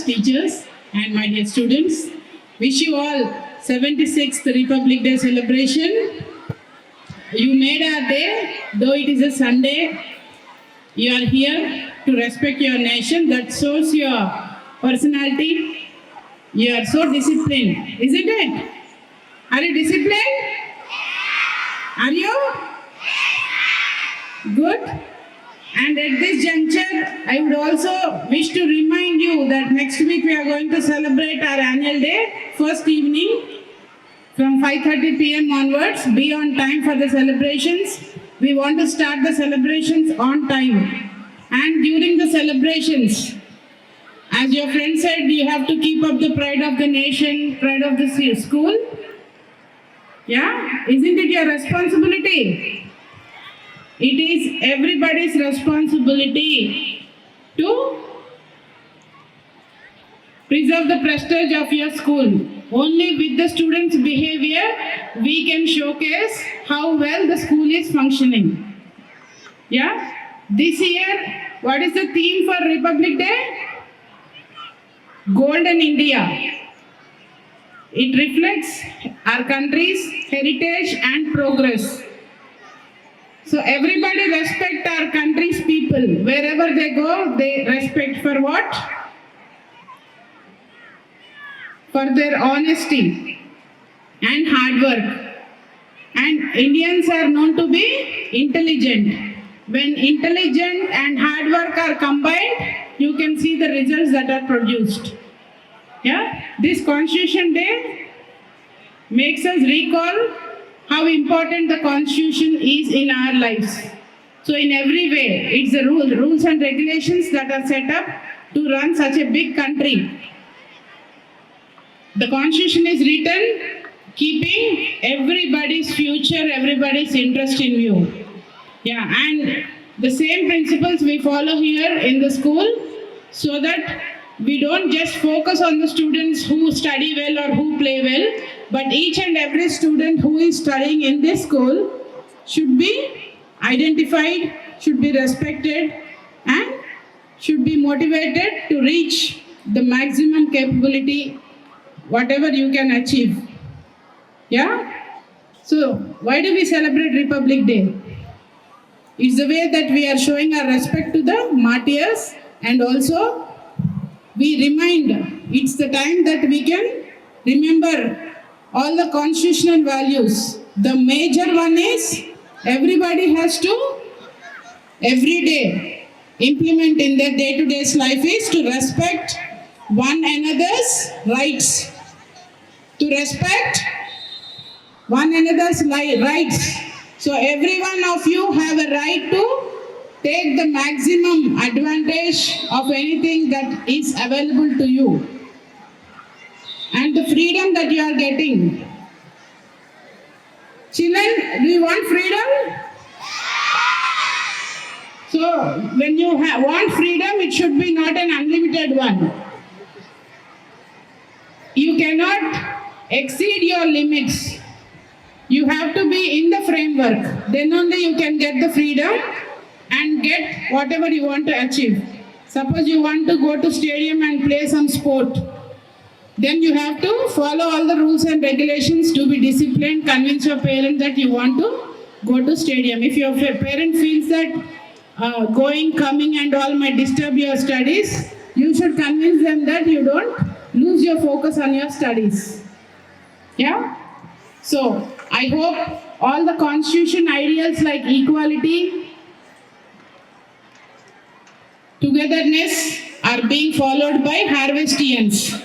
teachers, and my dear students. Wish you all 76th Republic Day celebration. You made our day, though it is a Sunday. You are here to respect your nation. That shows your personality. You are so disciplined, isn't it? Are you disciplined? Are you? Good. And at this juncture, I would also wish to remind you that next week we are going to celebrate our annual day, first evening from 5:30 p.m. onwards. Be on time for the celebrations. We want to start the celebrations on time. And during the celebrations, as your friend said, you have to keep up the pride of the nation, pride of the school. Yeah? Isn't it your responsibility? It is everybody's responsibility to preserve the prestige of your school. Only with the students' behavior, we can showcase how well the school is functioning. Yeah? This year, what is the theme for Republic Day? Golden India. It reflects our country's heritage and progress. So everybody respect our country's people. Wherever they go, they respect for what? For their honesty and hard work. And Indians are known to be intelligent. When intelligent and hard work are combined, you can see the results that are produced. Yeah? This Constitution Day makes us recall how important the Constitution is in our lives. So in every way, it's the rules and regulations that are set up to run such a big country. The Constitution is written keeping everybody's future, everybody's interest in view. Yeah, and the same principles we follow here in the school so that we don't just focus on the students who study well or who play well, but each and every student who is studying in this school should be identified, should be respected, and should be motivated to reach the maximum capability, whatever you can achieve. Yeah? So, why do we celebrate Republic Day? It's the way that we are showing our respect to the martyrs, and also we remind, it's the time that we can remember all the constitutional values. The major one is everybody has to every day implement in their day-to-day life is to respect one another's rights. To respect one another's rights. So every one of you have a right to take the maximum advantage of anything that is available to you. And the freedom that you are getting. Children, do you want freedom? So, when you want freedom, it should be not an unlimited one. You cannot exceed your limits. You have to be in the framework. Then only you can get the freedom and get whatever you want to achieve. Suppose you want to go to stadium and play some sport. Then you have to follow all the rules and regulations to be disciplined, convince your parent that you want to go to stadium. If your parent feels that going, coming and all might disturb your studies, you should convince them that you don't lose your focus on your studies. Yeah? So, I hope all the constitution ideals like equality, togetherness are being followed by Harvestians.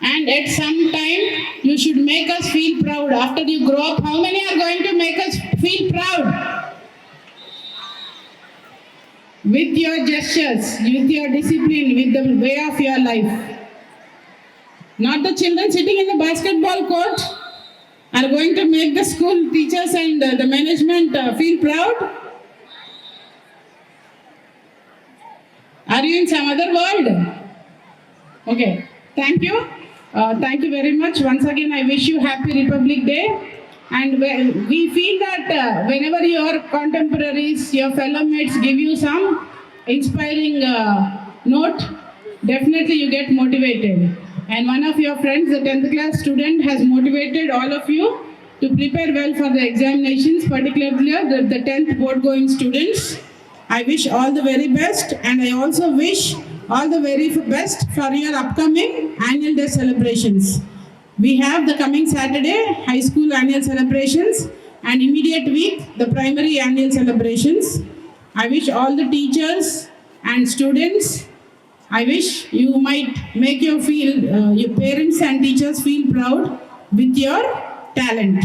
And at some time, you should make us feel proud. After you grow up, how many are going to make us feel proud? With your gestures, with your discipline, with the way of your life. Not the children sitting in the basketball court are going to make the school teachers and the management feel proud. Are you in some other world? Okay, thank you. Thank you very much. Once again, I wish you Happy Republic Day. And we feel that whenever your contemporaries, your fellow mates give you some inspiring note, definitely you get motivated. And one of your friends, the 10th class student, has motivated all of you to prepare well for the examinations, particularly the 10th board going students. I wish all the very best, and I also wish all the very best for your upcoming annual day celebrations. We have the coming Saturday high school annual celebrations, and immediate week the primary annual celebrations. I wish all the teachers and students, I wish you might make your parents and teachers feel proud with your talent.